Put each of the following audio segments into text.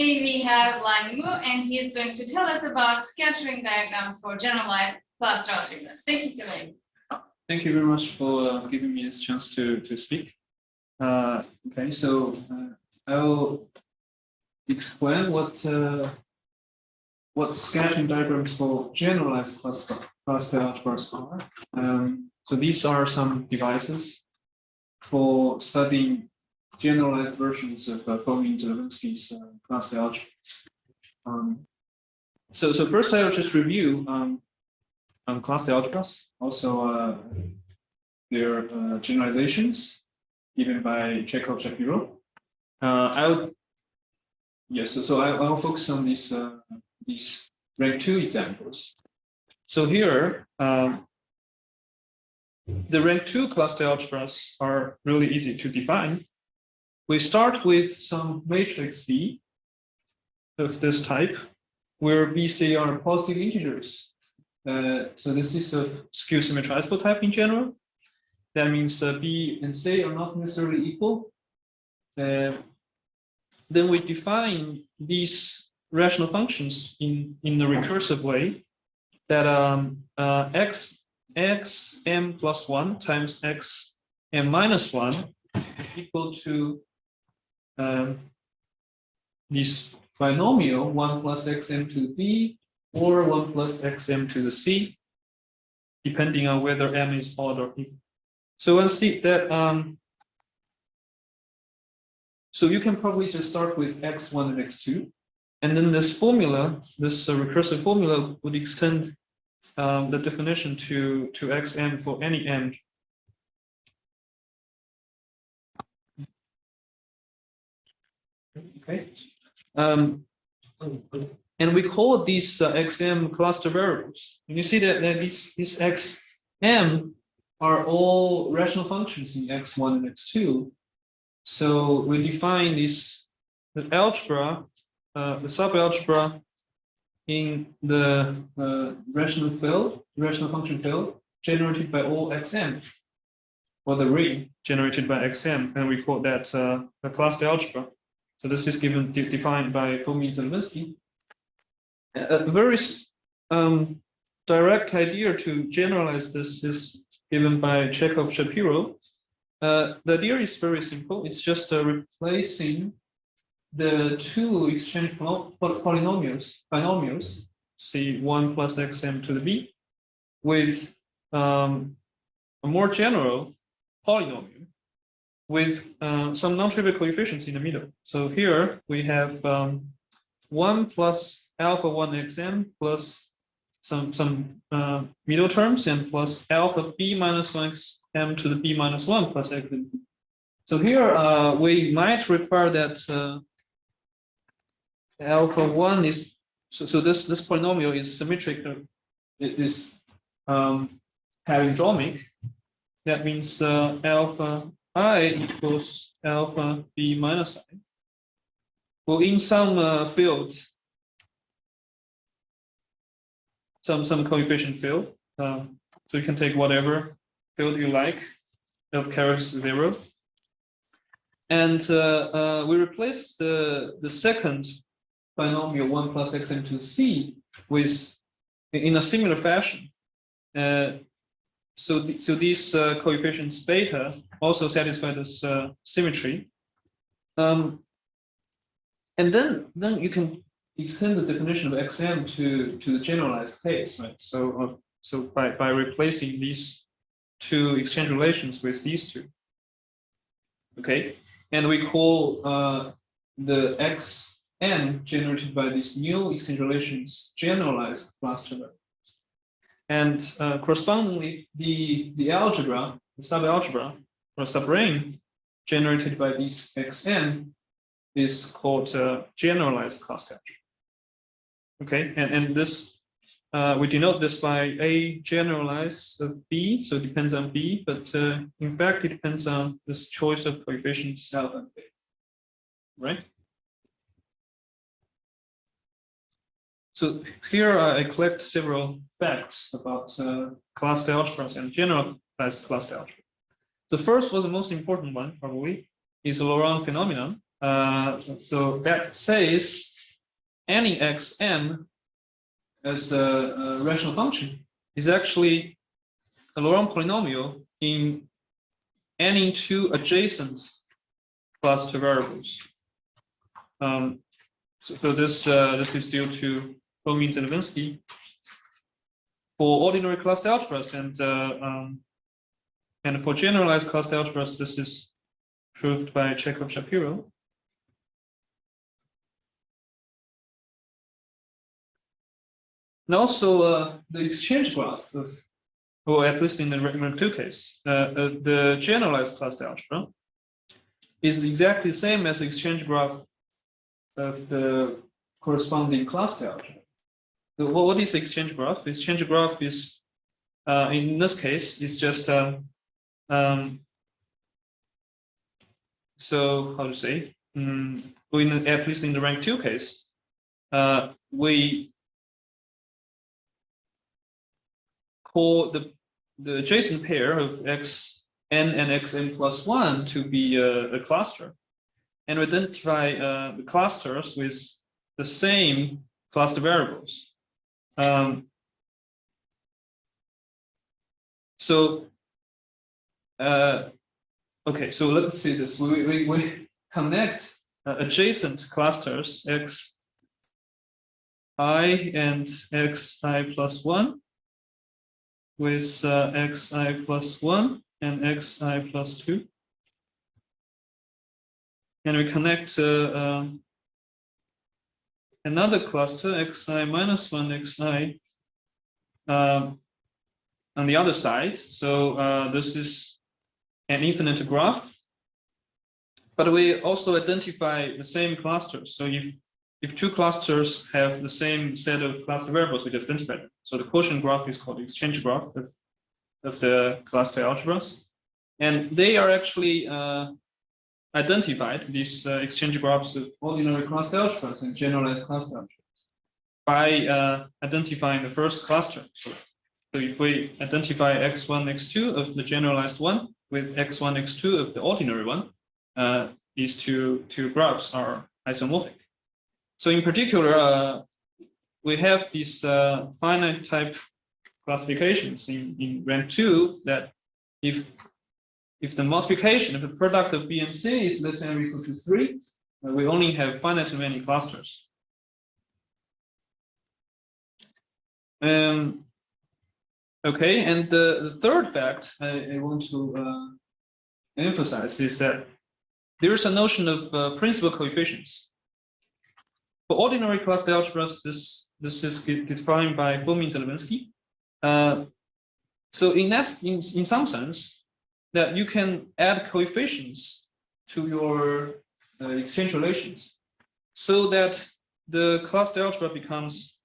we have Lang Mu, and he's going to tell us about scattering diagrams for generalized cluster algebras. Thank you, Lang. Thank you very much for giving me this chance to speak. Okay, so I will explain what scattering diagrams for generalized cluster algebras are. So these are some devices for studying generalized versions of Fogg-Levinsky's cluster algebras. So first I will just review cluster algebras, also their generalizations given by Chekhov and Shapiro. I'll focus on these rank 2 examples. So here, the rank 2 cluster algebras are really easy to define. We start with some matrix V of this type, where B, C are positive integers. So this is of skew symmetrizable type in general. That means B and C are not necessarily equal. Then we define these rational functions in a recursive way that xm plus 1 times xm minus 1 is equal to this binomial 1 plus xm to the b or 1 plus xm to the c, depending on whether m is odd or even. So we'll see that. So you can probably just start with x1 and x2, and then this formula, this recursive formula, would extend the definition to xm for any m. Okay, and we call these xm cluster variables. And you see that these xm are all rational functions in x1 and x2. So we define the algebra, the subalgebra in the rational function field generated by all xm, or the ring generated by xm, and we call that the cluster algebra. So this is defined by Fogg-Levinsky. A very direct idea to generalize this is given by Chekhov and Shapiro. The idea is very simple. It's just replacing the two exchange binomials, C1 plus xm to the b, with a more general polynomial with some non-trivial coefficients in the middle. So here we have 1 plus alpha 1 xm plus some middle terms and plus alpha b minus 1 xm to the b minus 1 plus xm. So here we might require that alpha 1 is, so this polynomial is symmetric, it is palindromic. That means alpha I equals alpha b minus I. Well, in some field, some coefficient field, so you can take whatever field you like of carries 0, and we replace the second binomial 1 plus xm to c with in a similar fashion. So these coefficients beta also satisfy this symmetry, and then you can extend the definition of xm to the generalized case, right? So by replacing these two exchange relations with these two, okay, and we call the xm generated by these new exchange relations generalized cluster variables. And correspondingly, the algebra, the subalgebra or subring generated by these xm is called generalized cluster algebra. Okay, and this we denote this by A generalized of B, so it depends on B, but in fact it depends on this choice of coefficients alpha and beta, right? So here I collect several facts about cluster algebras and generalized cluster algebra. The first one, the most important one probably, is the Laurent phenomenon. So that says any xm as a rational function is actually a Laurent polynomial in any two adjacent cluster variables. So this is due to Fomin's and Levinsky. For ordinary cluster algebras and for generalized cluster algebras, this is proved by Chekhov and Shapiro. And also the exchange graph of, or at least in the rank 2 case, the generalized cluster algebra is exactly the same as the exchange graph of the corresponding cluster algebra. So what is the exchange graph? The exchange graph is, in this case, is just so how to say, at least in the rank 2 case, we call the adjacent pair of xn and xn plus 1 to be a cluster, and we identify the clusters with the same cluster variables. Okay, so let's see this. We connect adjacent clusters xi and xi plus 1 with xi plus 1 and xi plus 2. And we connect another cluster xi minus 1 xi on the other side. So this is an infinite graph, but we also identify the same clusters. So if two clusters have the same set of cluster variables, we just identify them. So the quotient graph is called the exchange graph of the cluster algebras, and they are actually identified, these exchange graphs of ordinary cluster algebras and generalized cluster algebras, by identifying the first cluster. So if we identify x1, x2 of the generalized one with x1, x2 of the ordinary one, these two graphs are isomorphic. So in particular, we have these finite type classifications in rank 2 that if the multiplication of the product of B and C is less than or equal to 3, we only have finitely many clusters. Okay, and the third fact I want to emphasize is that there is a notion of principal coefficients. For ordinary cluster algebras, this is defined by Fomin and Levinsky. So in some sense, that you can add coefficients to your exchange relations, so that the cluster algebra becomes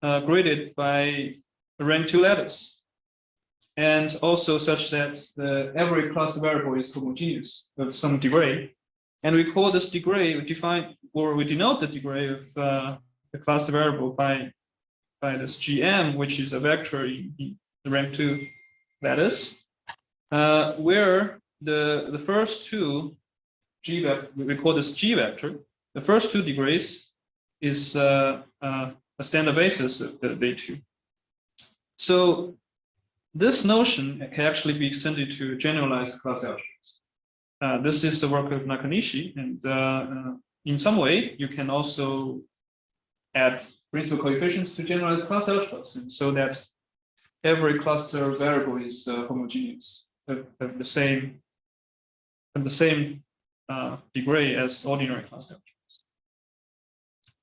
graded by rank 2 lattice, and also such that every cluster variable is homogeneous of some degree. And we call this degree, we denote the degree of the cluster variable by this GM, which is a vector in the rank 2 lattice, where the first two G vector, we call this G vector, the first two degrees is a standard basis of the V2. So this notion can actually be extended to generalized cluster algebras. This is the work of Nakanishi, and in some way you can also add principal coefficients to generalized cluster algebras, and so that every cluster variable is homogeneous of the same degree as ordinary cluster algebras.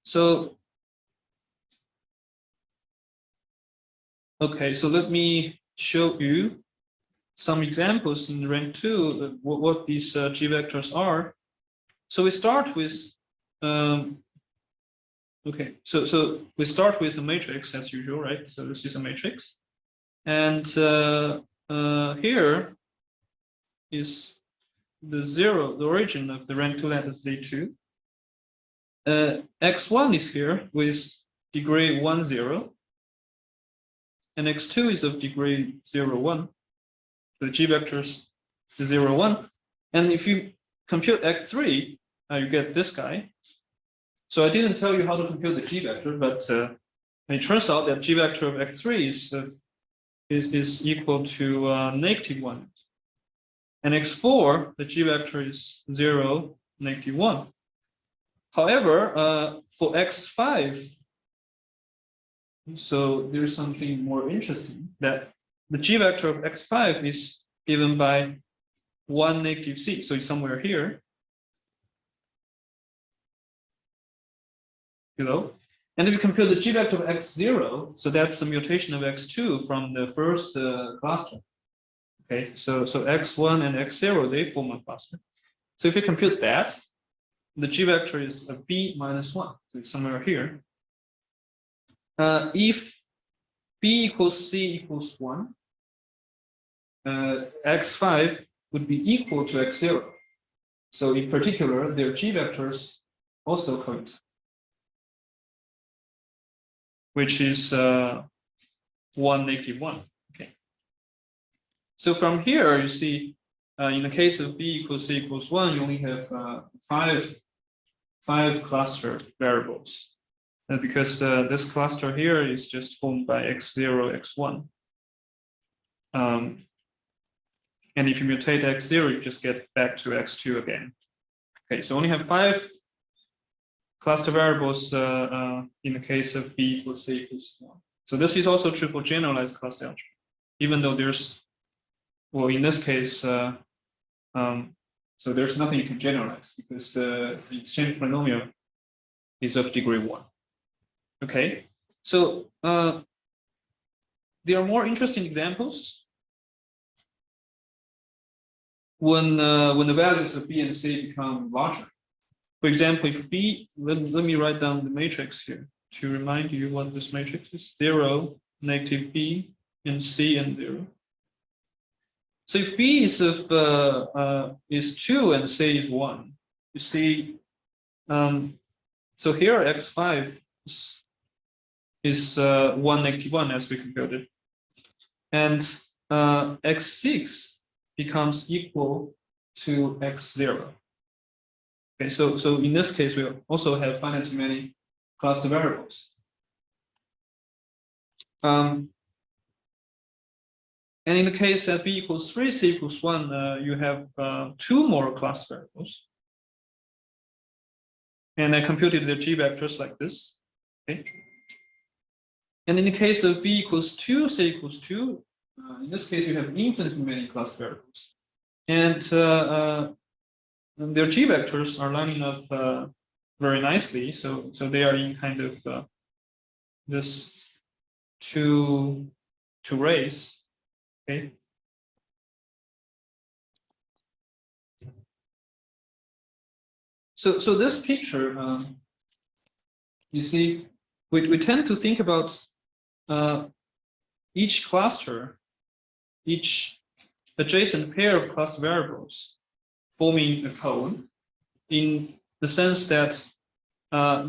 So okay, so let me show you some examples in rank 2 of what these G vectors are. So we start with okay, so we start with a matrix as usual, right? So this is a matrix, and here is the origin of the rank 2 lattice Z2. X1 is here with degree 1, 0. And x2 is of degree 0, 1. The G vectors 0, 1. And if you compute x3, you get this guy. So I didn't tell you how to compute the G vector, but it turns out that G vector of x3 is equal to -1. And x4, the G vector is 0, -1. However, for x5, so there's something more interesting, that the G vector of x5 is given by 1 -c, so it's somewhere here. Below. And if you compute the G vector of x0, so that's the mutation of x2 from the first cluster. Okay, so x1 and x0, they form a cluster. So if you compute that, the G vector is a b minus 1, so it's somewhere here. If b equals c equals 1, x5 would be equal to x0. So in particular, their G vectors also coincide, which is 1, -1. Okay. So from here, you see, in the case of b equals c equals 1, you only have five cluster variables, because this cluster here is just formed by x0, x1. And if you mutate x0, you just get back to x2 again. Okay, so only have 5 cluster variables in the case of b equals c equals 1. So this is also true for generalized cluster algebra, even though there's, well, in this case, so there's nothing you can generalize because the exchange polynomial is of degree 1. Okay, so there are more interesting examples when the values of b and c become larger. For example, if b, let me write down the matrix here to remind you what this matrix is: 0, -b, and c and 0. So if b is of is 2 and c is 1, you see, so here x5 is 1 -1 as we computed, and x6 becomes equal to x0. Okay, so in this case, we also have finite many cluster variables. And in the case that b equals 3, c equals 1, you have 2 more cluster variables. And I computed the G vectors like this. Okay. And in the case of b equals 2, c equals 2, in this case, you have infinitely many cluster variables. And their G vectors are lining up very nicely. So they are in kind of this two rays. Okay. So this picture, you see, we tend to think about each cluster, each adjacent pair of cluster variables forming a cone, in the sense that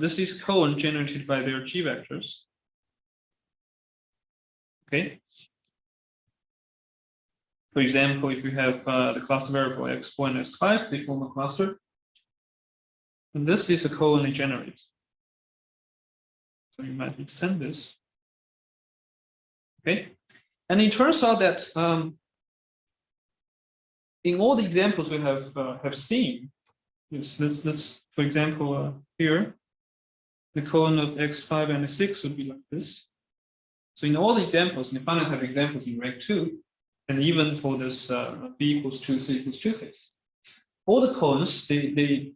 this is cone generated by their G vectors. Okay. For example, if you have the cluster variable x4 and x5, they form a cluster. And this is a cone they generate. So you might extend this. Okay. And it turns out that in all the examples we have seen, let's for example, here, the cone of x5 and x6 would be like this. So in all the examples, and you finally have examples in rank 2, and even for this b equals 2, c equals 2 case, all the cones, they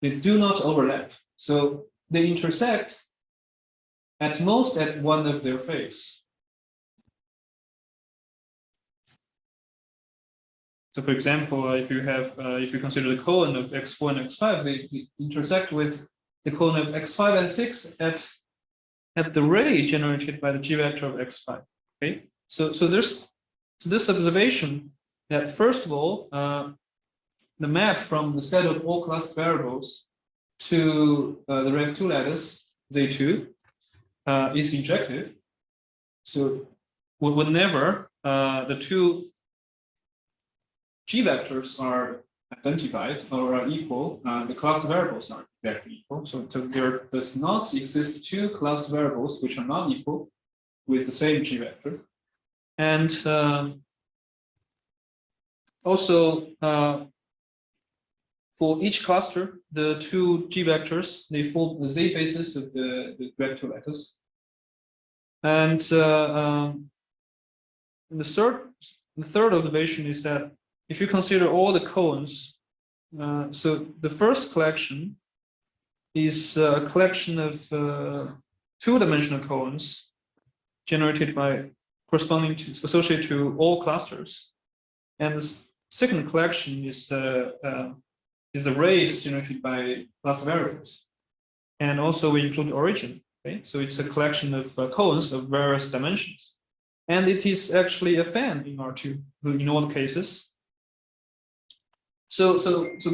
do not overlap. So they intersect at most at one of their faces. So for example, if you consider the cone of x4 and x5, they intersect with the cone of x5 and 6 at the ray generated by the G vector of x5. Okay, so there's this observation that first of all, the map from the set of all cluster variables to the rank 2 lattice Z2 is injective. So whenever the two G vectors are identified or are equal, the cluster variables are exactly equal. So there does not exist two cluster variables which are not equal with the same G vector. And also, for each cluster, the two G vectors, they form the Z basis of the vector lattice. And the third observation is that if you consider all the cones, so the first collection is a collection of two-dimensional cones generated by corresponding to associated to all clusters, and the second collection is arrays generated by cluster variables, and also we include origin. Okay, so it's a collection of cones of various dimensions, and it is actually a fan in R2 in all cases. So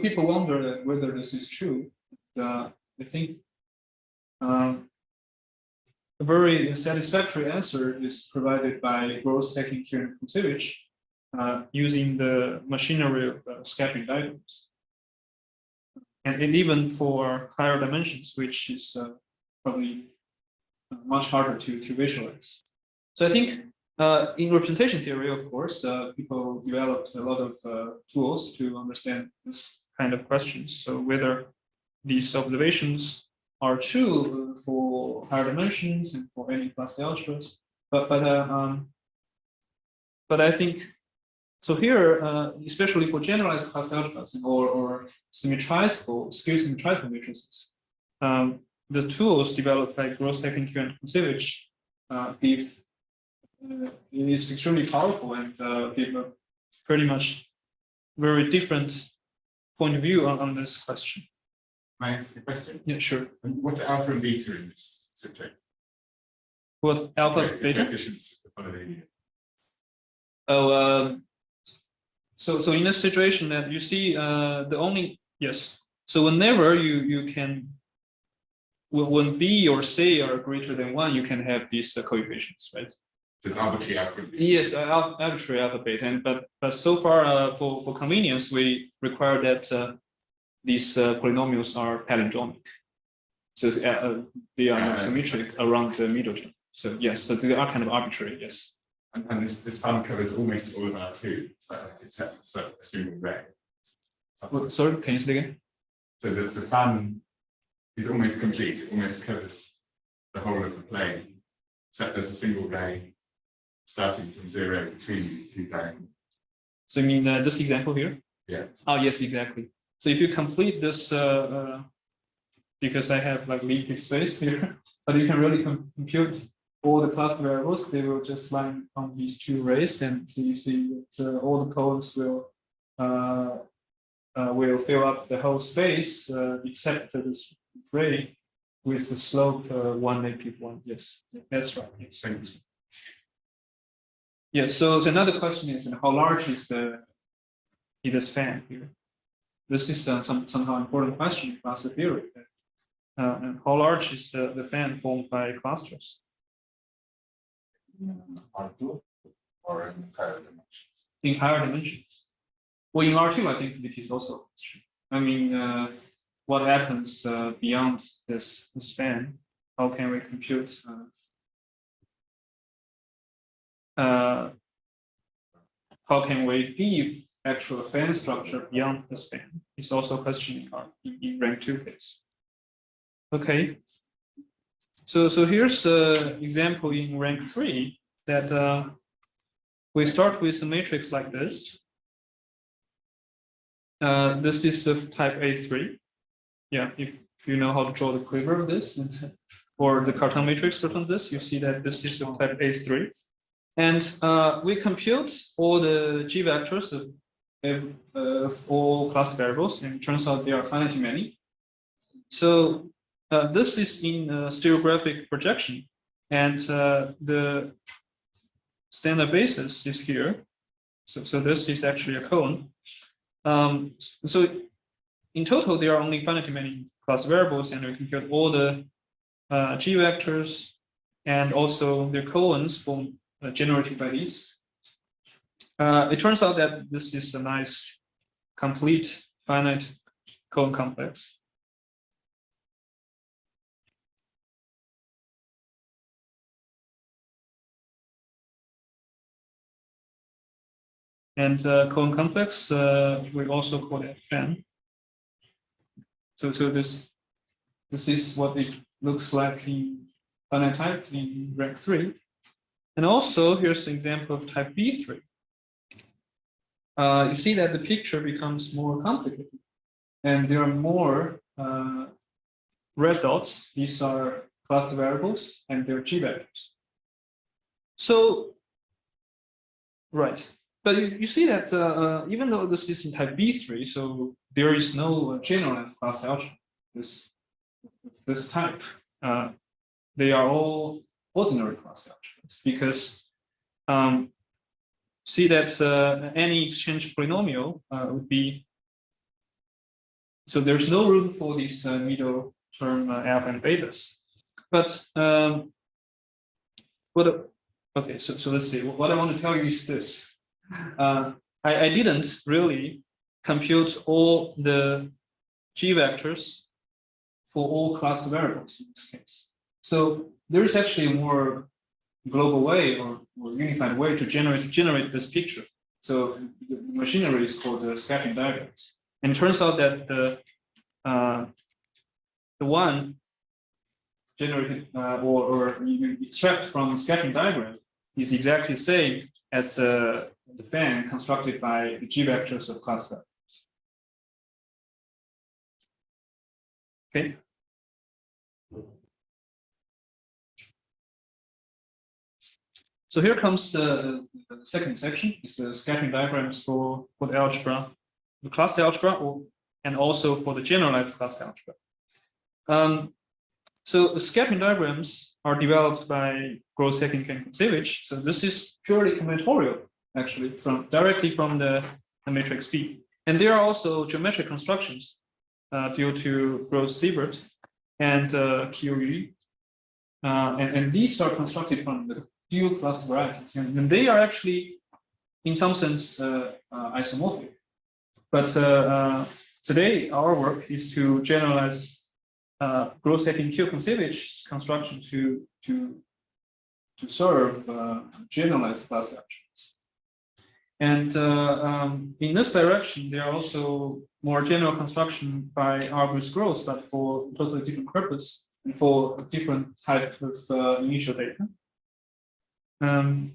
people wonder whether this is true. I think a very satisfactory answer is provided by Gross, Chekhov, and Shapiro using the machinery of scattering diagrams, and even for higher dimensions, which is probably much harder to visualize. So I think in representation theory, of course, people developed a lot of tools to understand this kind of questions. So whether these observations are true for higher dimensions and for any cluster algebras, but I think so here, especially for generalized cluster algebras or symmetrizable, skew symmetrizable matrices, the tools developed by Gross, Chekhov, and Shapiro give it is extremely powerful and give a pretty much very different point of view on this question. May I answer the question? Yeah, sure. And what are alpha and beta in this situation? What alpha, beta? Coefficients of the polynomial. Oh, so in this situation that you see the only, yes. So whenever you can, when B or C are greater than 1, you can have these coefficients, right? So it's arbitrary alpha and beta. Yes, arbitrary alpha beta, but so far for convenience we require that these polynomials are palindromic, so they are not symmetric around the middle term. So yes, so they are kind of arbitrary. Yes. And this fan covers almost all of R2, except for a single ray. Sorry, can you say again? So the fan is almost complete. It almost covers the whole of the plane, except there's a single ray starting from 0 between these two diagonals. So you mean this example here? Yeah. Oh yes, exactly. So if you complete this, because I have like limited space here, but you can really compute all the cluster variables. They will just line on these two rays, and so you see that all the cones will fill up the whole space except this ray with the slope 1 negative 1. Yes, that's right. Yes. Thanks. Yes. So another question is, how large is this fan here? This is somehow important question in cluster theory. And how large is the fan formed by clusters? R2 or in higher dimensions? In higher dimensions. Well, in R2, I think it is also true. I mean, what happens beyond this fan? How can we compute? How can we give actual fan structure beyond the span? It's also a question in rank 2 case. Okay. So here's an example in rank 3 that we start with a matrix like this. This is of type A3. Yeah, if you know how to draw the quiver of this, or the Cartan matrix from this, you see that this is of type A3. And we compute all the G vectors of all cluster variables, and it turns out there are finitely many. So this is in stereographic projection, and the standard basis is here. So this is actually a cone. So in total, there are only finitely many cluster variables, and we compute all the G vectors and also their cones from generated by these. It turns out that this is a nice complete finite cone complex. And cone complex, we also call it Fn. So this is what it looks like in finite type in rank 3. And also here's an example of type B3. You see that the picture becomes more complicated, and there are more red dots. These are cluster variables, and they're G vectors. So, right. But you see that even though this is in type B3, so there is no generalized cluster algebra. This type, they are all ordinary cluster algebras because see that any exchange polynomial would be, so there's no room for this middle term alpha and betas. But okay, so let's see. What I want to tell you is this. I didn't really compute all the G vectors for all cluster variables in this case. So there is actually a more global way or unified way to generate this picture. So the machinery is called the scattering diagrams. And it turns out that the one generated or you extract from scattering diagram is exactly the same as the fan constructed by the G vectors of class vectors. Okay. So here comes the second section. It's the scattering diagrams for the algebra, the cluster algebra, and also for the generalized cluster algebra. So the scattering diagrams are developed by Grosek and Kontsevich. So this is purely combinatorial, actually, directly from the matrix B. And there are also geometric constructions due to Gross-Siebert and Qiu. And these are constructed from the dual cluster varieties, and they are actually, in some sense, isomorphic. But today, our work is to generalize Grosek and Kontsevich construction to serve generalized cluster algebras. And in this direction, there are also more general construction by Arbus Gross, but for a totally different purpose and for a different type of initial data. And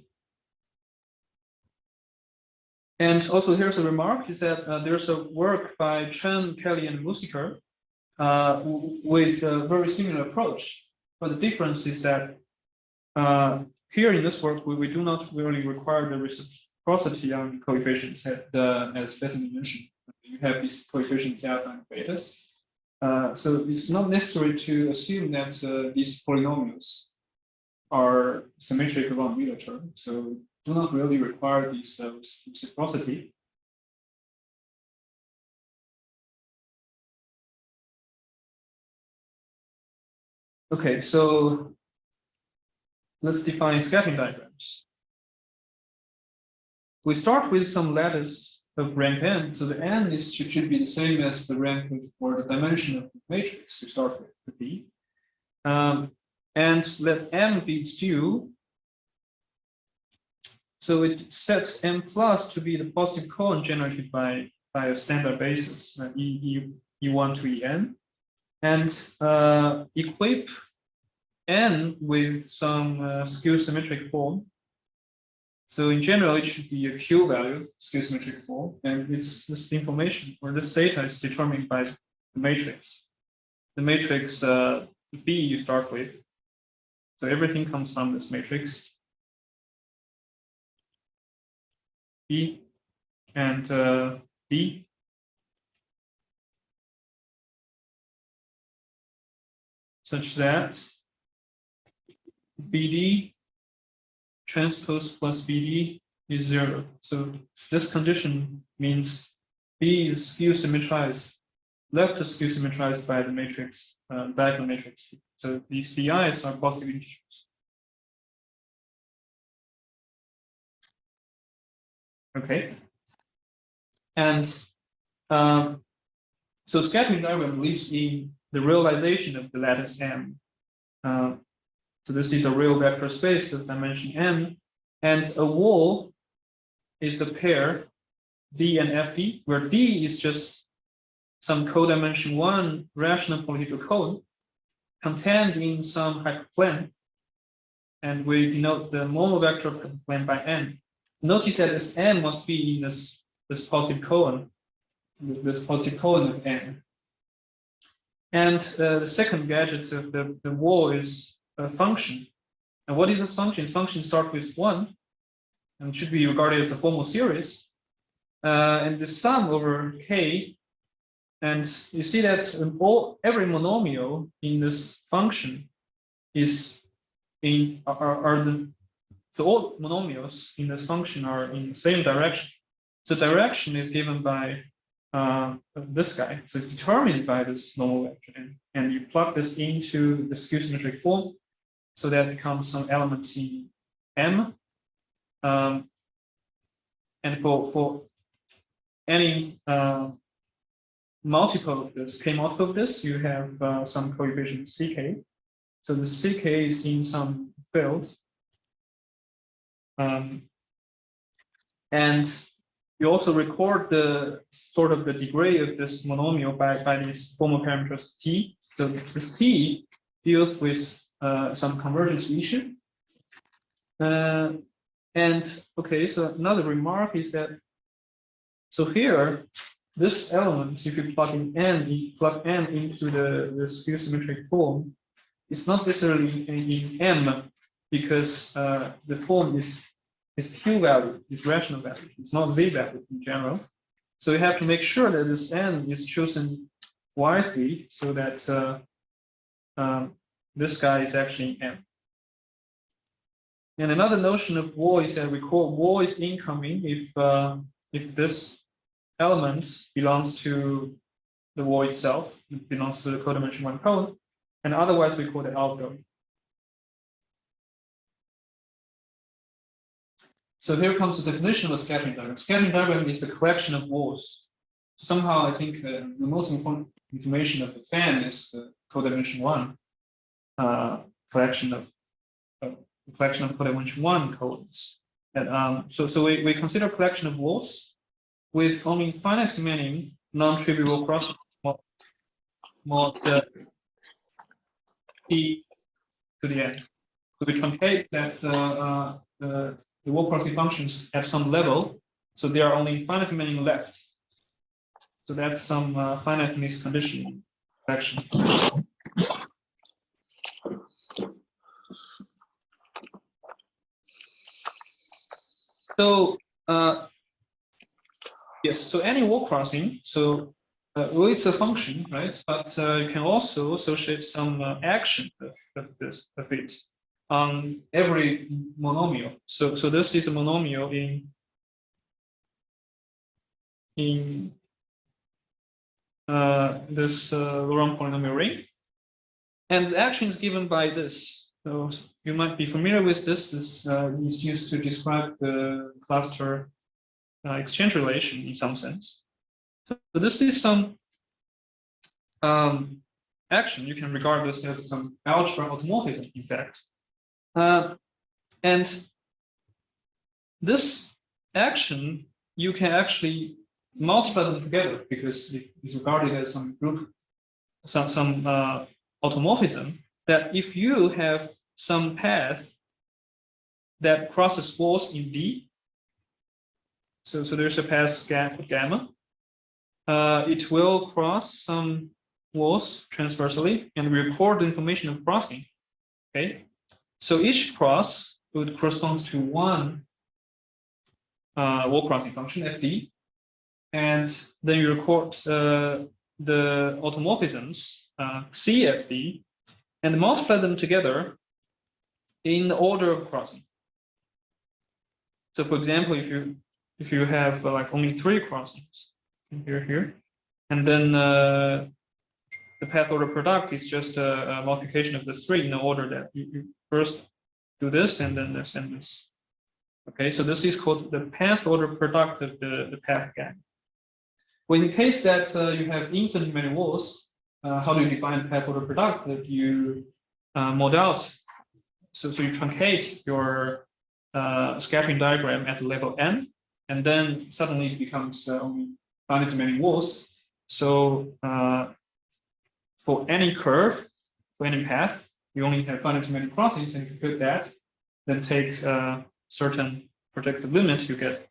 also here's a remark, is that there's a work by Chen, Kelly, and Musiker with a very similar approach. But the difference is that here in this work, we do not really require the reciprocity on coefficients as Bethany mentioned. You have these coefficients alpha and betas. So it's not necessary to assume that these polynomials are symmetric along Wheeler term. So do not really require this reciprocity. Okay, so let's define scattering diagrams. We start with some lattice of rank n, so the n should be the same as the rank of, or the dimension of the matrix to start with, the B. And let m be its due. So it sets m plus to be the positive cone generated by a standard basis, E1 to En, and equip n with some skew symmetric form. So in general, it should be a Q value, skew symmetric form, and this information or this data is determined by the matrix. The matrix B you start with. So everything comes from this matrix B and B. Such that BD transpose plus BD is 0. So this condition means B is skew symmetrized, left is skew symmetrized by the matrix, diagonal matrix. So these CIs are positive integers. Okay. And So scattering diagram lives in the realization of the lattice M. So this is a real vector space of dimension n, and a wall is a pair D and FD, where D is just some codimension 1 rational polyhedral cone contained in some hyperplane, and we denote the monovector of hyperplane by n. Notice that this n must be in this positive column of n. And the second gadget of the wall is a function. And what is a function? Function starts with 1 and should be regarded as a formal series. And the sum over k, and you see that every monomial in this function is so all monomials in this function are in the same direction. So direction is given by this guy. So it's determined by this normal vector, and you plug this into the skew symmetric form, so that becomes some element in M. And for any multiple of this, k multiple of this, you have some coefficient ck. So the ck is in some field. And you also record the sort of the degree of this monomial by these formal parameters t. So this t deals with some convergence issue. And okay, so another remark is that, so here, this element, if you plug in n, you plug n into the skew symmetric form, it's not necessarily in M, because the form is Q value, is rational value. It's not Z value in general. So you have to make sure that this n is chosen wisely, so that this guy is actually M. And another notion of wall is that we call wall is incoming if this element belongs to the wall itself, it belongs to the codimension 1 cone, and otherwise we call it outgoing. So here comes the definition of a scattering diagram. Scattering diagram is a collection of walls. So somehow I think the most important information of the fan is the codimension 1 collection of codimension 1 codes. And, so we consider a collection of walls with only finite many non-trivial cross mod t to the n. So we truncate that the wall crossing functions at some level, so there are only finite many left. So that's some finiteness conditioning action. So yes, so any wall crossing, so well, it's a function, right? But you can also associate some action of it on every monomial. So this is a monomial in this Laurent polynomial ring, and the action is given by this. So you might be familiar with this. This is used to describe the cluster exchange relation in some sense. So this is some action. You can regard this as some algebra automorphism, in fact. And this action, you can actually multiply them together because it is regarded as some group, some automorphism, that if you have some path that crosses walls in D, so there's a path gamma, it will cross some walls transversally and record the information of crossing. Okay, so each cross would correspond to one wall crossing function fd, and then you record the automorphisms cfd and multiply them together in the order of crossing. So for example, if you have like only 3 crossings here, and then the path order product is just a multiplication of the 3 in the order that you first do this and then this and this. Okay, so this is called the path order product of the path gamma. Well, in the case that you have infinitely many walls, how do you define the path order product? That you mod out. So you truncate your scattering diagram at level n, and then suddenly it becomes only finite many walls. So for any curve, for any path, you only have finite many crossings, and if you put that, then take a certain projected limit, you get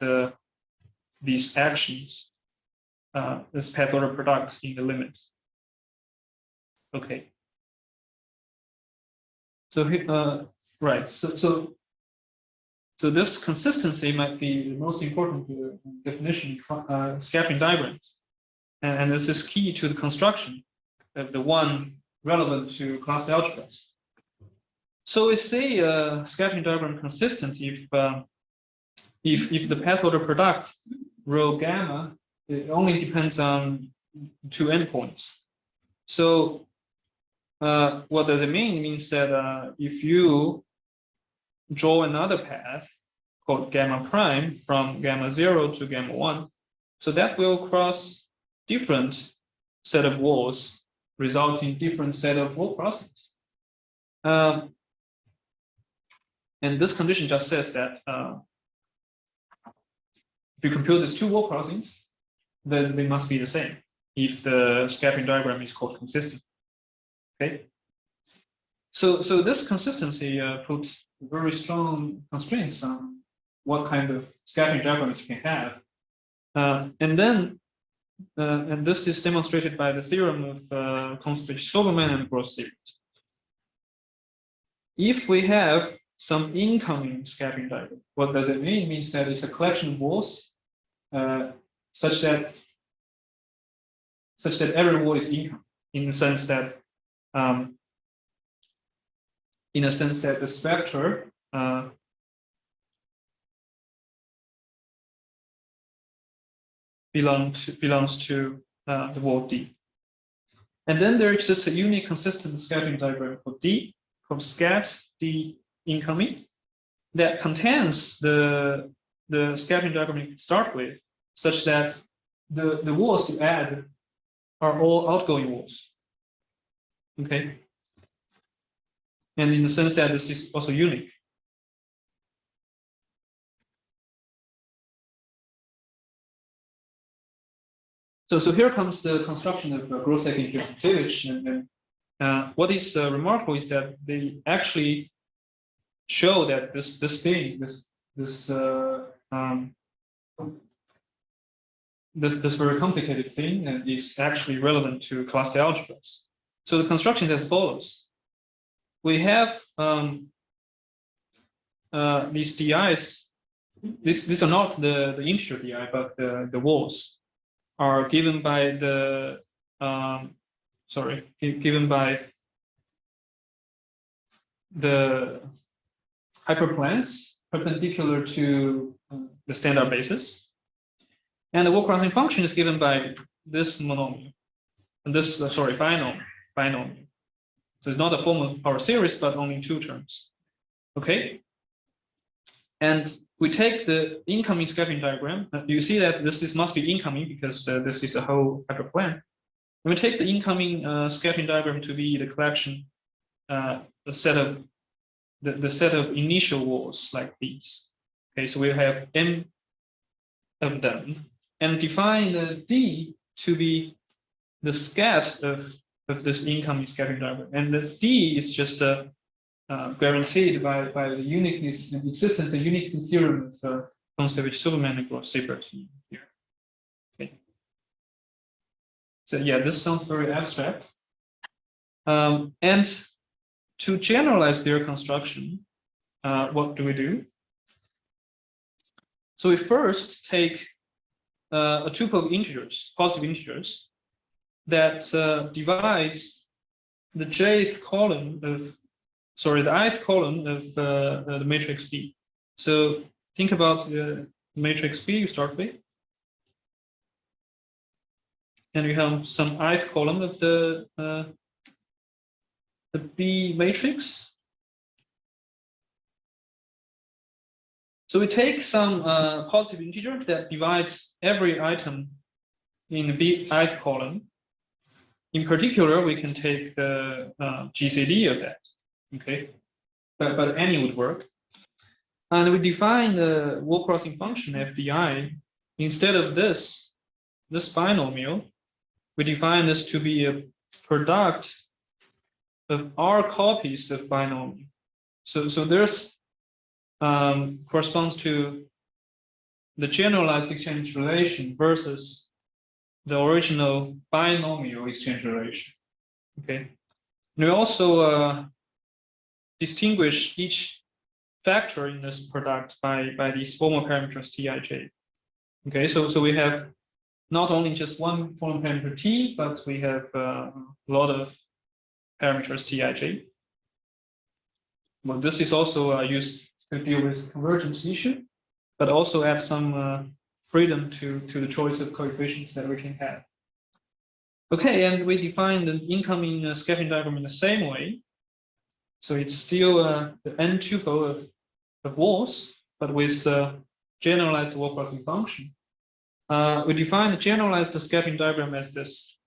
these actions, this path order product in the limit. Okay. So right. So this consistency might be the most important definition of scattering diagrams, and this is key to the construction of the one relevant to class algebras. So we say scattering diagram consistent if the path order product rho gamma, it only depends on two endpoints. So what does it mean? It means that if you draw another path called gamma prime from gamma 0 to gamma 1, so that will cross different set of walls, resulting in different set of wall crossings. And this condition just says that if you compute these two wall crossings, then they must be the same if the scattering diagram is called consistent. Okay. So this consistency puts very strong constraints on what kind of scattering diagrams you can have. And this is demonstrated by the theorem of Konstantin-Silberman and Gross-Seibert. If we have some incoming scattering diagram, what does it mean? It means that it's a collection of walls such that every wall is incoming, in the sense that the spectre belongs to the wall D. And then there exists a unique consistent scattering diagram for D, called scat D incoming, that contains the scattering diagram you can start with, such that the walls you add are all outgoing walls. Okay. And in the sense that this is also unique. So here comes the construction of Grosek and Kierkegaard. And what is remarkable is that they actually show that this very complicated thing is actually relevant to class algebras. So the construction is as follows. We have these DIs. These are not the integer DI, but the walls are given by the given by the hyperplanes perpendicular to the standard basis, and the wall crossing function is given by this monomial and this binomial. So it's not a form of power series, but only two terms. Okay, and we take the incoming scattering diagram. You see that this must be incoming because this is a whole hyperplane. And we take the incoming scattering diagram to be the collection, the set of initial walls like these. Okay, so we have m of them, and define D to be the scat of this incoming scattering diagram. And this D is just guaranteed by the uniqueness, the existence and uniqueness theorem of Konstantin-Silberman and Gross-Seibert here. Okay. So yeah, this sounds very abstract. And to generalize their construction, what do we do? So we first take a tuple of integers, positive integers, that divides the ith column of the matrix B. So think about the matrix B you start with, and you have some ith column of the B matrix. So we take some positive integer that divides every item in the ith column. In particular, we can take the GCD of that, okay? But any would work. And we define the wall crossing function FDI. Instead of this binomial, we define this to be a product of R copies of binomial. So this corresponds to the generalized exchange relation versus the original binomial exchange relation. Okay. And we also distinguish each factor in this product by these formal parameters Tij. Okay, so we have not only just one formal parameter T, but we have a lot of parameters Tij. Well, this is also used to deal with convergence issue, but also add some freedom to the choice of coefficients that we can have. Okay, and we define the incoming scattering diagram in the same way. So it's still the n tuple of walls, but with generalized wall crossing function. We define the generalized scattering diagram as this.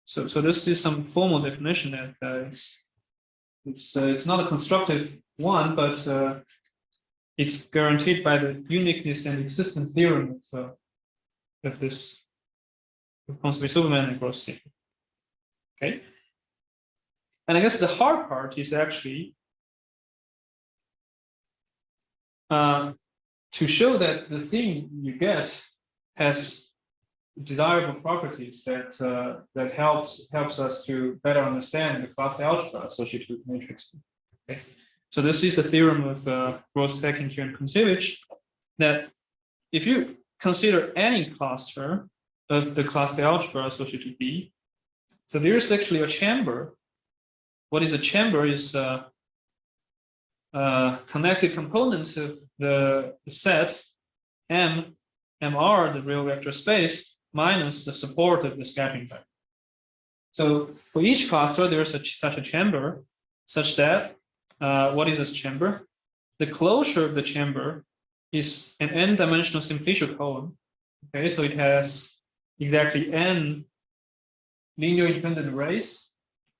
So this is some formal definition that it's not a constructive one, but it's guaranteed by the uniqueness and existence theorem of this constantly Superman and gross theorem. Okay. And I guess the hard part is actually to show that the thing you get has desirable properties that helps us to better understand the class algebra associated with matrix. Okay. So this is the theorem of Gross, Heckington, and Kontsevich, that if you consider any cluster of the class algebra associated with B, so there is actually a chamber. What is a chamber is connected components of the set MR, the real vector space, minus the support of the scattering vector. So for each cluster, there is such a chamber, such that what is this chamber? The closure of the chamber is an n-dimensional simplicial column. Okay, so it has exactly n linear independent rays,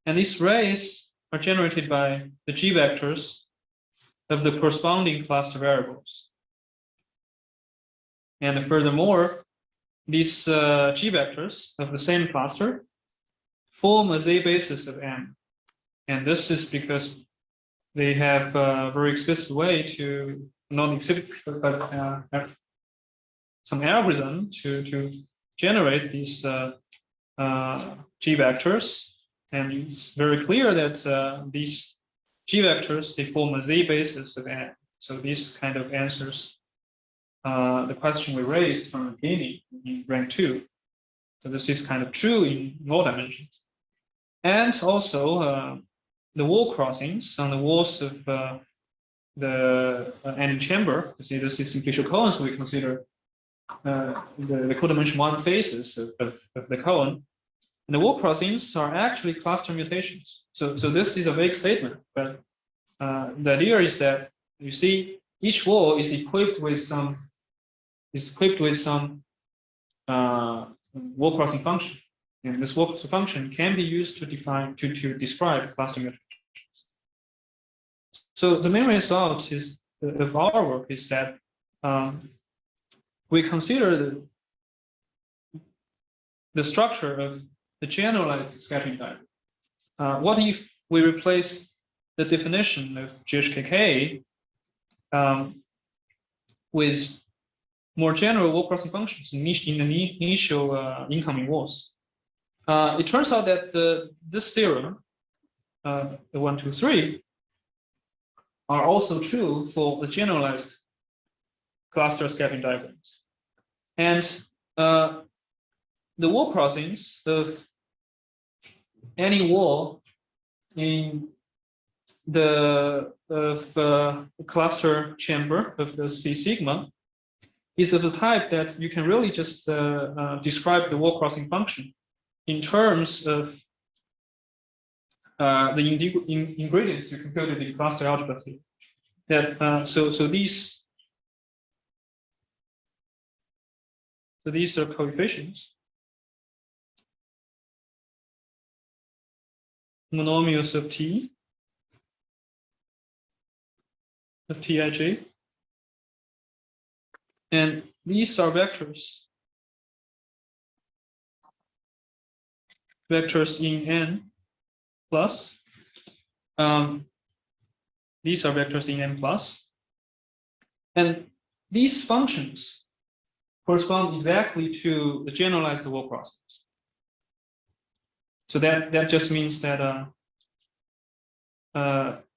and these rays are generated by the G vectors of the corresponding cluster variables. And furthermore, these G vectors of the same cluster form a Z basis of M. And this is because they have a very explicit way to not exhibit, but some algorithm to generate these G vectors. And it's very clear that these G vectors, they form a Z basis of M. So this kind of answers the question we raised from the beginning in rank 2. So this is kind of true in all dimensions. And also the wall crossings on the walls of the any chamber. You see, this is simplicial column, so we consider the codimension 1 faces of the column. And the wall crossings are actually cluster mutations. So this is a vague statement, but the idea is that you see each wall is equipped with some wall crossing function, and this wall crossing function can be used to describe cluster mutations. So the main result of our work is that we consider the structure of the generalized scattering diagram. What if we replace the definition of GHKK with more general wall crossing functions in the initial incoming walls? It turns out that this theorem, the 1, 2, 3, are also true for the generalized cluster scattering diagrams. And the wall crossings of any wall in the cluster chamber of the C sigma is of the type that you can really just describe the wall crossing function in terms of the ingredients you computed in cluster algebra theory. That so these are coefficients monomials of T, of Tij. And these are vectors in N plus. These are vectors in N plus. And these functions correspond exactly to the generalized wall crossings. So that just means that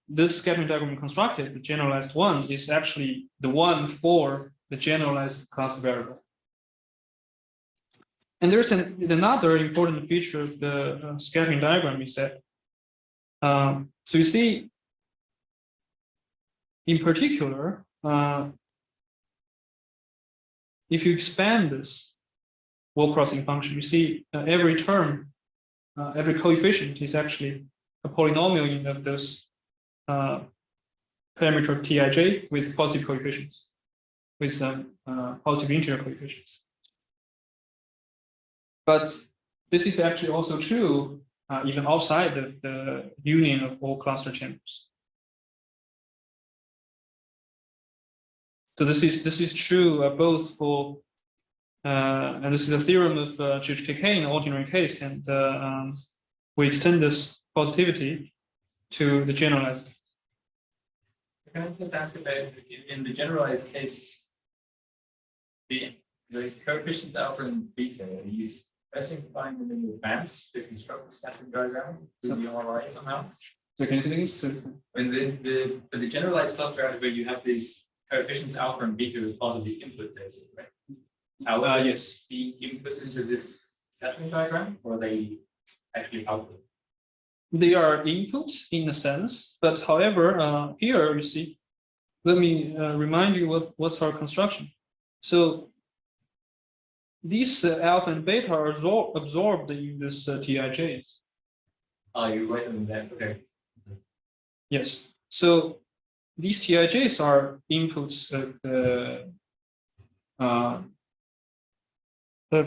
this scattering diagram constructed, the generalized one, is actually the one for the generalized cluster variable. And there's another important feature of the scattering diagram is that, so you see, in particular, if you expand this wall crossing function, you see every term, every coefficient is actually a polynomial of this parameter Tij with positive coefficients, with positive integer coefficients. But this is actually also true even outside of the union of all cluster chambers. So this is true both for and this is a theorem of GHKK in the ordinary case, and we extend this positivity to the generalized. Can I just ask about in the generalized case, the coefficients alpha and beta are used specifying them in advance to construct the scattering diagram through the RI somehow? So can you see this? When for the generalized cluster algebra, you have these coefficients alpha and beta as part of the input data, right? However, Yes. the input into this scattering diagram, or are they actually output? They are inputs in a sense, but however, here you see, let me remind you what's our construction. So these alpha and beta are absorbed in this Tijs. Oh, you're right on that. Okay. Yes. So these Tijs are inputs of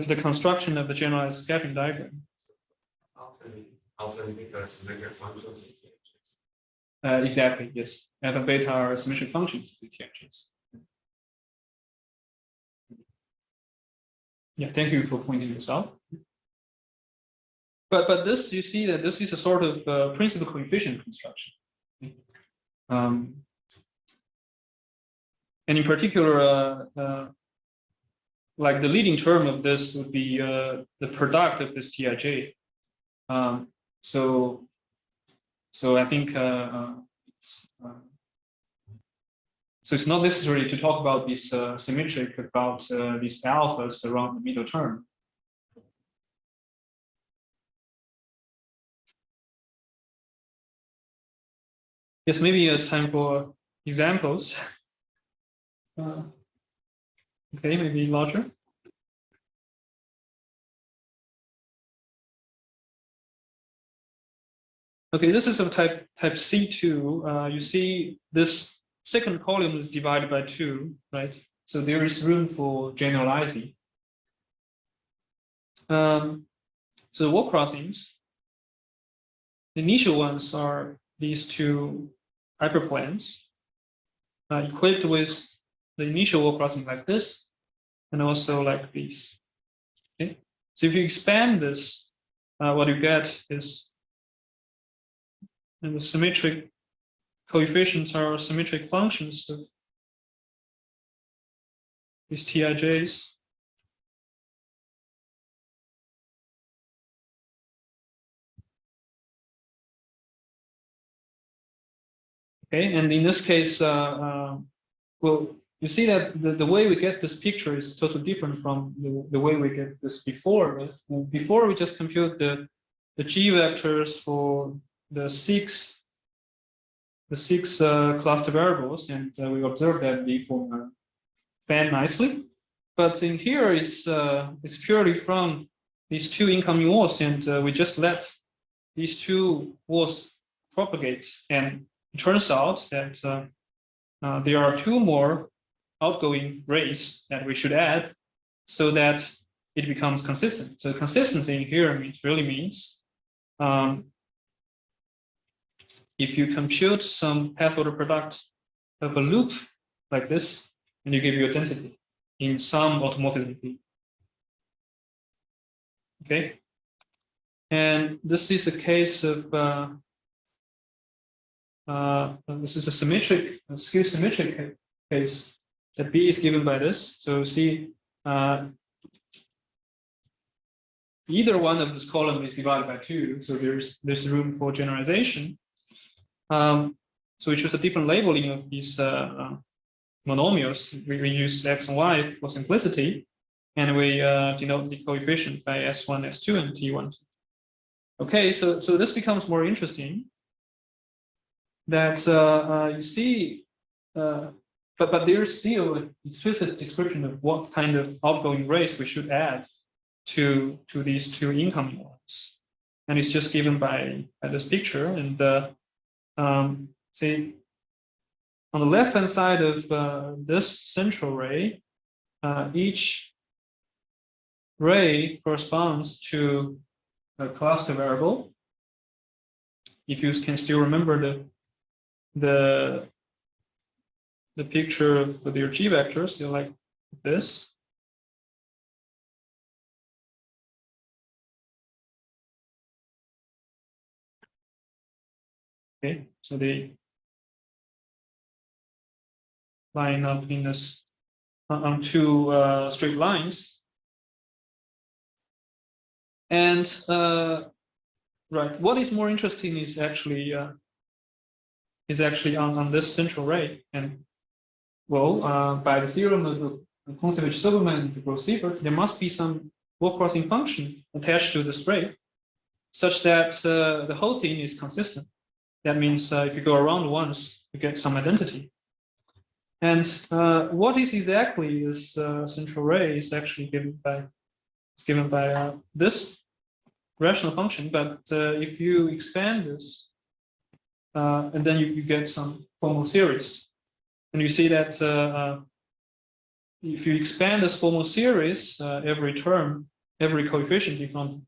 the construction of the generalized scattering diagram. Alpha and beta are symmetric functions. Exactly, yes. Alpha and beta are symmetric functions of the Tijs. Yeah, thank you for pointing this out. But this, you see that this is a sort of principal coefficient construction. And in particular, like the leading term of this would be the product of this Tij. So I think so it's not necessary to talk about this symmetric about these alphas around the middle term. Yes, maybe it's time for examples. Okay, maybe larger. Okay, this is of type C2. You see this second column is divided by 2, right? So there is room for generalizing. So the wall crossings, the initial ones are these two hyperplanes equipped with the initial wall crossing like this, and also like these. Okay, so if you expand this, what you get is, and the symmetric coefficients are symmetric functions of these Tijs. Okay, and in this case, well, you see that the way we get this picture is totally different from the way we get this before. Before we just compute the G vectors for the six cluster variables, and we observe that they form fan nicely. But in here, it's purely from these two incoming walls, and we just let these two walls propagate, and it turns out that there are two more outgoing rays that we should add so that it becomes consistent. So consistency here really means if you compute some path order product of a loop like this, and you give your density in some automorphism. Okay, and this is a case of this is a symmetric, skew symmetric case that B is given by this. So see, either one of this column is divided by 2, so there's room for generalization. So we choose a different labeling of these monomials. We use x and y for simplicity, and we denote the coefficient by S1, S2, and T1. Okay, so this becomes more interesting. That you see, but there's still an explicit description of what kind of outgoing rays we should add to these two incoming ones, and it's just given by this picture. And see, on the left hand side of this central ray, each ray corresponds to a cluster variable. If you can still remember the picture of their G vectors, they're like this. Okay, so they line up in this on two straight lines. And right, what is more interesting is actually on this central ray. And well, by the theorem of the Kontsevich-Silverman and the Gross-Siebert, there must be some wall crossing function attached to this ray, such that the whole thing is consistent. That means if you go around once, you get some identity. And what is exactly this central ray is actually given by this rational function. But if you expand this, and then you get some formal series, and you see that if you expand this formal series, every term, every coefficient from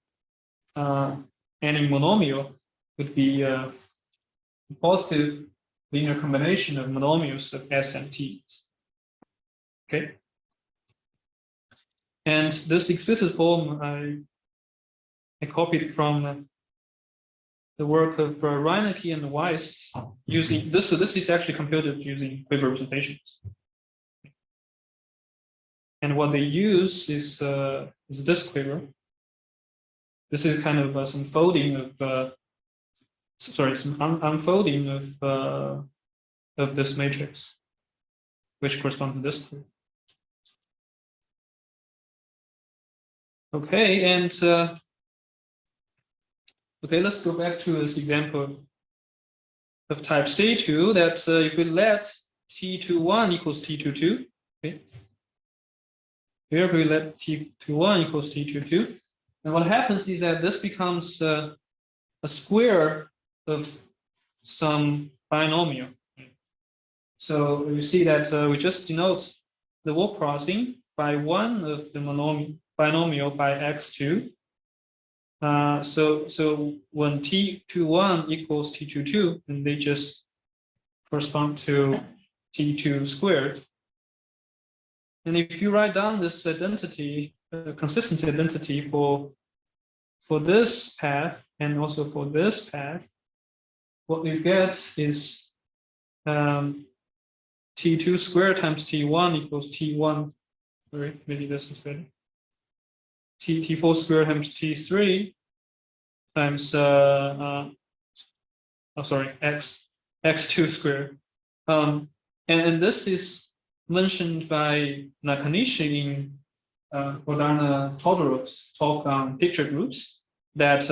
any monomial would be a positive linear combination of monomials of S and T. Okay. And this explicit form I copied from the work of Reinecke and Weiss using this. So this is actually computed using quiver representations. And what they use is this quiver. This is kind of some folding of some unfolding of this matrix, which corresponds to this quiver. Okay, and okay, let's go back to this example of type C2, that if we let T21 equals T22, okay, here we let T21 equals T22, and what happens is that this becomes a square of some binomial. So you see that we just denote the wall crossing by one of the binomial by x2. So when T21 equals T22, then they just correspond to T2 squared. And if you write down this identity, consistency identity for this path and also for this path, what you get is T2 squared times T1 equals T1. Sorry, maybe this is better. T4 squared times T3 times x2 squared. And this is mentioned by Nakanishi in Bogdana Todorov's talk on picture groups, that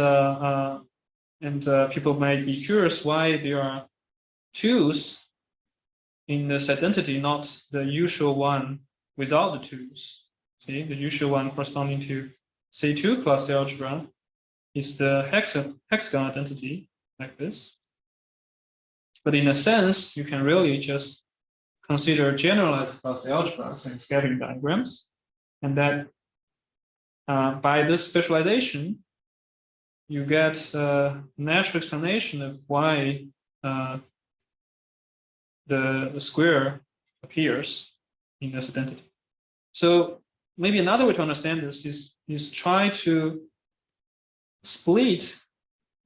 people might be curious why there are twos in this identity, not the usual one without the twos. See, the usual one corresponding to C2 cluster algebra is the hexagon identity, like this. But in a sense, you can really just consider generalized cluster algebras and scattering diagrams, and that by this specialization, you get a natural explanation of why the square appears in this identity. So maybe another way to understand this is try to split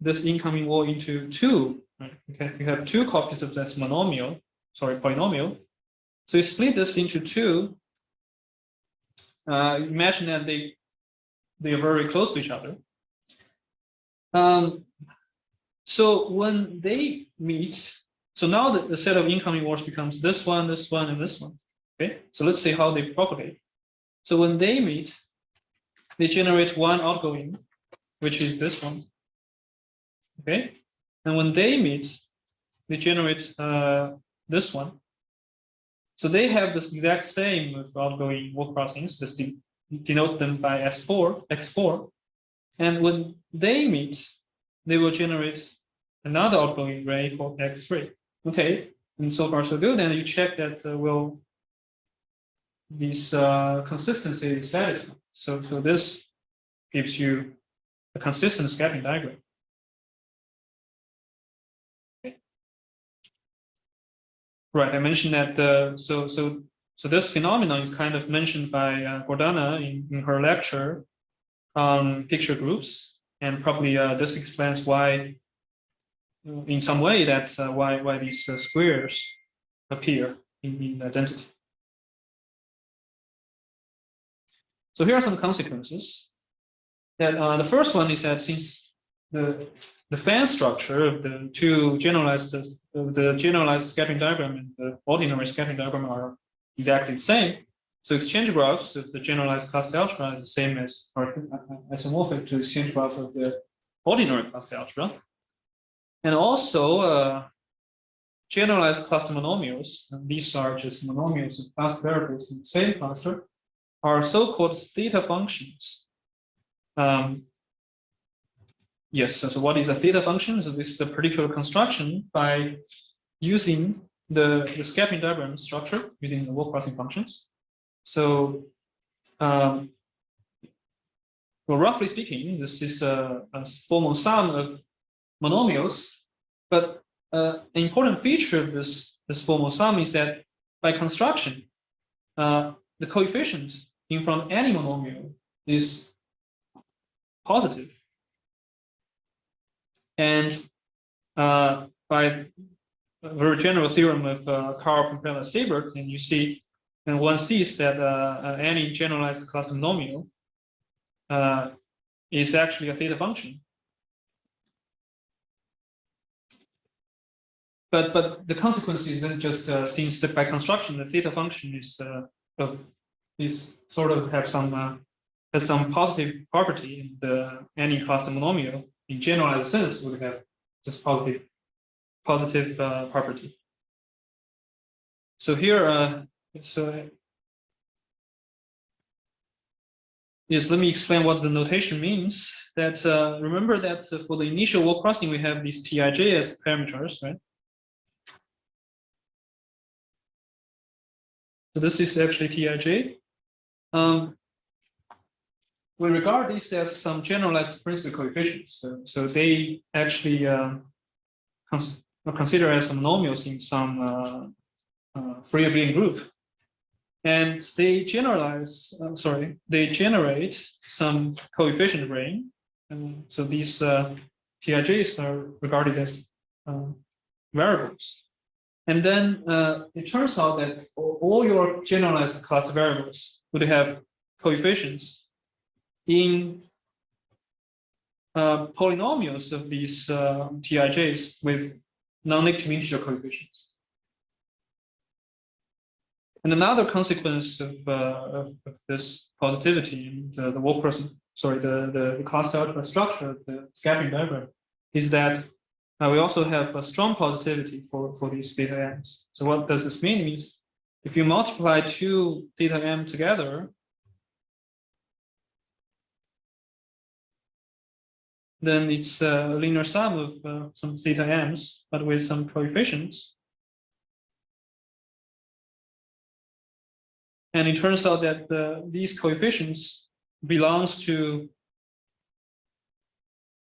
this incoming wall into two. Right? Okay, you have two copies of this polynomial. So you split this into two. Imagine that they are very close to each other. So when they meet, so now the set of incoming walls becomes this one, and this one. Okay, so let's see how they propagate. So when they meet, they generate one outgoing, which is this one. Okay, and when they meet, they generate this one. So they have this exact same with outgoing wall crossings. Just denote them by x4. And when they meet, they will generate another outgoing ray called x3. Okay, and so far so good. And you check that will this consistency is satisfied. So this gives you a consistent scattering diagram. Okay. Right, I mentioned that so this phenomenon is kind of mentioned by Gordana in her lecture on picture groups, and probably this explains why, in some way, that why these squares appear in identity. So here are some consequences. That the first one is that since the fan structure of the two generalized scattering diagram and the ordinary scattering diagram are exactly the same. So exchange graphs of the generalized cluster algebra is the same as, or isomorphic to exchange graph of the ordinary cluster algebra. And also generalized cluster monomials, and these are just monomials of cluster variables in the same cluster, are so-called theta functions. Yes, so what is a theta function? So this is a particular construction by using the scattering diagram structure using the wall crossing functions. So, well, roughly speaking, this is a formal sum of monomials, but an important feature of this formal sum is that by construction, the coefficient in front of any monomial is positive. And by a very general theorem of Karl, Propeller, Siebert, and you see, and one sees that any generalized cluster monomial is actually a theta function. But the consequence isn't just since that by construction the theta function is sort of have some has some positive property, and any cluster monomial in generalized sense would have just positive property. So here, yes, let me explain what the notation means. That remember that for the initial wall crossing we have these Tij as parameters, right? So this is actually Tij. We regard these as some generalized principal coefficients. So they actually consider as some monomials in some free-abelian group. And they they generate some coefficient ring. And so these Tijs are regarded as variables. And then it turns out that all your generalized cluster variables would have coefficients in polynomials of these Tijs with non-negative integer coefficients. And another consequence of this positivity in the wall crossing, the cluster algebra structure of the scattering diagram is that we also have a strong positivity for these theta m's. So what does this mean? It means if you multiply two theta m together, then it's a linear sum of some theta m's, but with some coefficients. And it turns out that these coefficients belongs to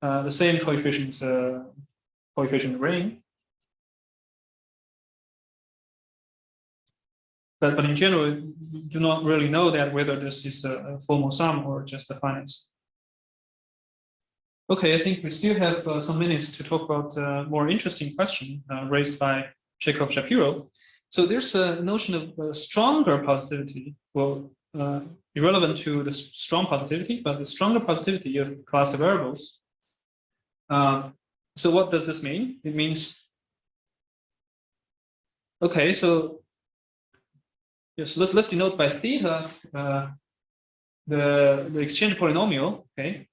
the same coefficient ring. But in general, you do not really know that whether this is a formal sum or just a finite sum. Okay, I think we still have some minutes to talk about a more interesting question raised by Chekhov Shapiro. So there's a notion of stronger positivity. Well, irrelevant to the strong positivity, but the stronger positivity of cluster variables. So what does this mean? It means, okay, so yes, let's denote by theta the exchange polynomial, okay.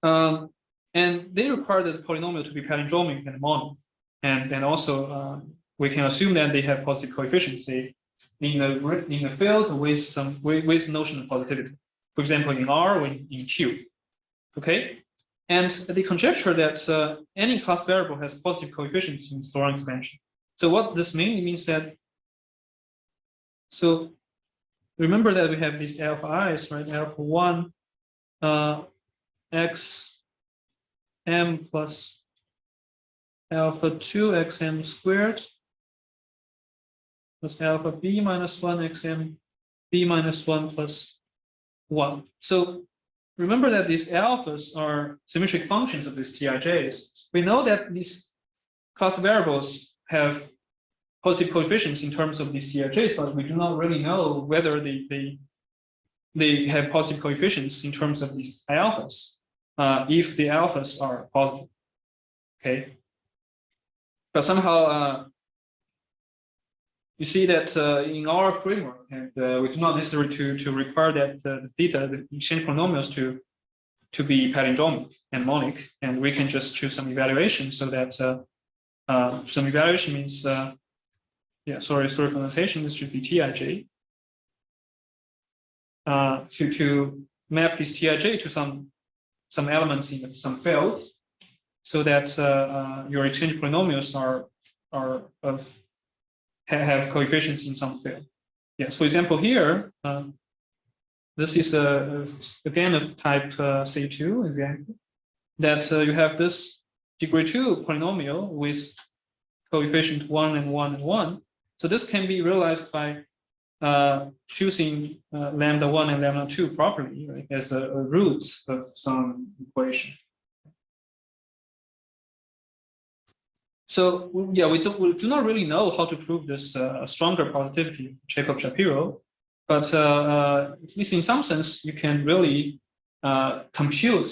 And they require the polynomial to be palindromic and monic, and also we can assume that they have positive coefficients, say, in a field with notion of positivity. For example, in R or in Q, okay. And they conjecture that any class variable has positive coefficients in its Laurent expansion. So what this means? It means that, so remember that we have these alpha i's, right? Alpha 1 x m plus alpha 2 xm squared plus alpha b minus 1 xm b minus 1 plus 1. So remember that these alphas are symmetric functions of these TIJs. We know that these class variables have positive coefficients in terms of these TIJs, but we do not really know whether they have positive coefficients in terms of these alphas, if the alphas are positive, okay? But somehow you see that in our framework, and we do not necessarily to require that the theta, the exchange polynomials to be palindromic and monic, and we can just choose some evaluation so that some evaluation means, yeah, sorry for the notation, this should be TIJ. To map this TIJ to some elements in some fields, so that your exchange polynomials have coefficients in some field. Yes, for example, here, this is again of type C2 example, that you have this degree 2 polynomial with coefficient 1 and 1 and 1. So this can be realized by choosing lambda 1 and lambda 2 properly, right, as a root of some equation. So yeah, we do not really know how to prove this stronger positivity of Chekhov Shapiro, but at least in some sense, you can really compute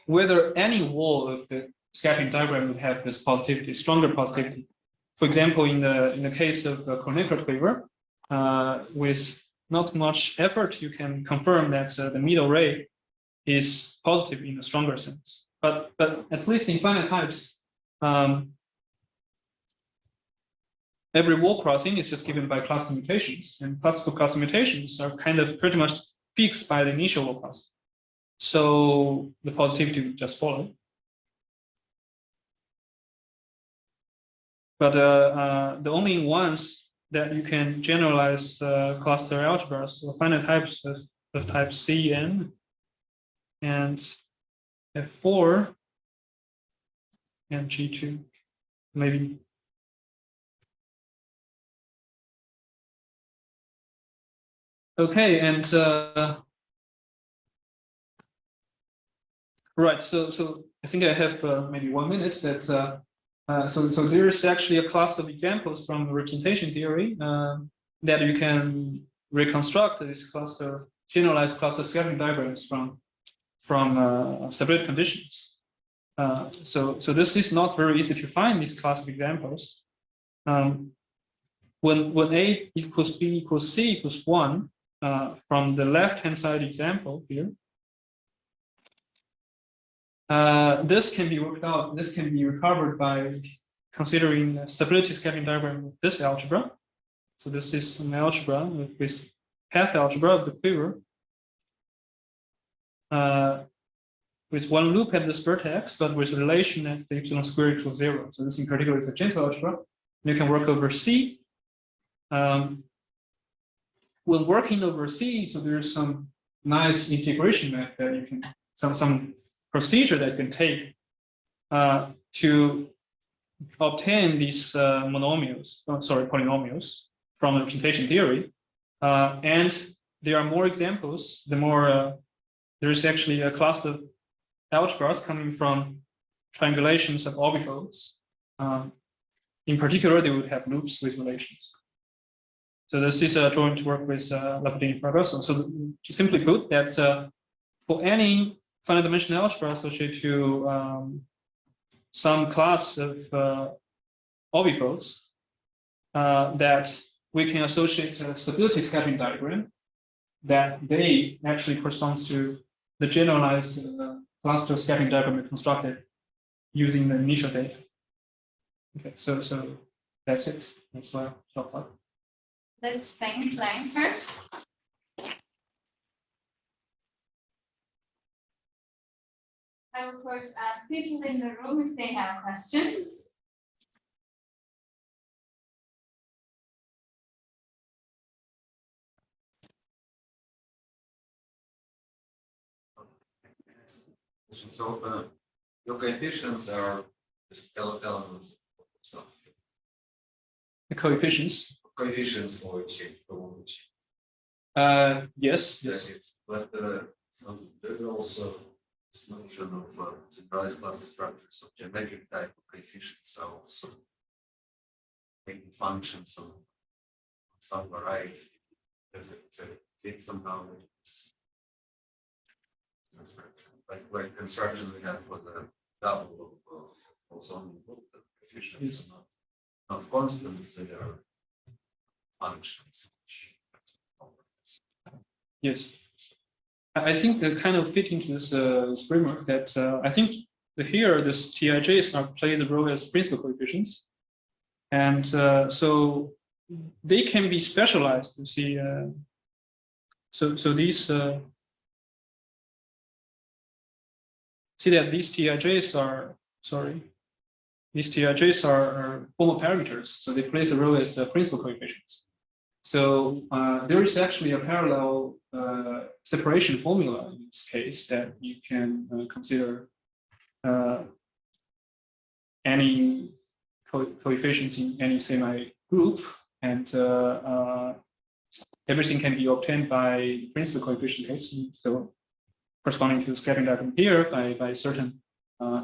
whether any wall of the scattering diagram would have this positivity, stronger positivity. For example, in the case of the Kronecker quiver, with not much effort, you can confirm that the middle ray is positive in a stronger sense. But at least in finite types, every wall crossing is just given by cluster mutations, and classical cluster mutations are kind of pretty much fixed by the initial wall crossing. So the positivity would just follow. But the only ones that you can generalize cluster algebras or finite types of type Cn and F4 and G2, maybe. Okay, and right. So I think I have maybe 1 minute. That so there is actually a class of examples from representation theory that you can reconstruct this cluster, generalized cluster scattering diagrams from stability conditions. So this is not very easy to find these class of examples. When A equals B equals C equals 1, from the left-hand side example here, this can be worked out. This can be recovered by considering a stability scattering diagram of this algebra. So this is an algebra with path algebra of the quiver, with one loop at this vertex, but with a relation at the epsilon squared equals 0. So this in particular is a gentle algebra. You can work over C. When working over C, so there's some nice integration method that you can, some procedure that you can take to obtain these polynomials from the representation theory. And there are more examples. The more there is actually a class of algebras coming from triangulations of orbifolds. In particular, they would have loops with relations. So this is a joint work with Lapidini-Fragoso. So to simply put, that for any finite dimensional algebra associated to some class of orbifolds, that we can associate a stability scattering diagram that they actually corresponds to the generalized cluster scattering diagram we constructed using the initial data. Okay, so that's it. That's short part. Let's thank Lang first. I will first ask people in the room if they have questions. So your coefficients are just elements of stuff. The coefficients. Coefficients for each shape, for one shape. Yes. But so there's also this notion of generalized cluster structures of geometric type of coefficients are also making functions of some variety. Does it fit somehow with this? Like construction we have for the double of also the coefficients, not constants, they are functions. Yes. I think they kind of fit into this framework that I think here this TIJs play the role as principal coefficients, and so they can be specialized. You see, so these see that these TIJs are formal parameters, so they play the role as principal coefficients. So there is actually a parallel separation formula in this case that you can consider any coefficients in any semi-group, and everything can be obtained by principal coefficient case. So corresponding to the scattering diagram here by certain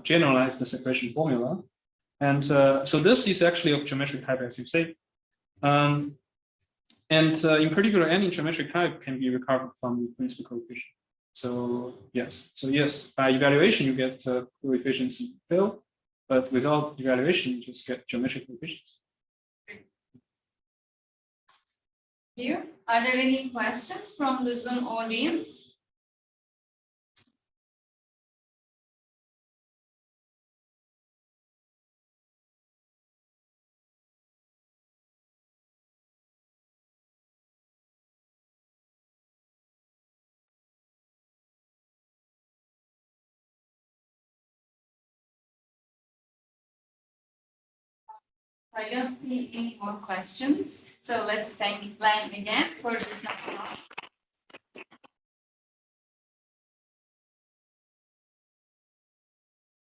generalized separation formula. And so this is actually of geometric type, as you say. And in particular, any geometric type can be recovered from the principal coefficient. So yes, by evaluation, you get coefficients you fill, but without evaluation, you just get geometric coefficients. Here, are there any questions from the Zoom audience? I don't see any more questions, so let's thank Lang again for this.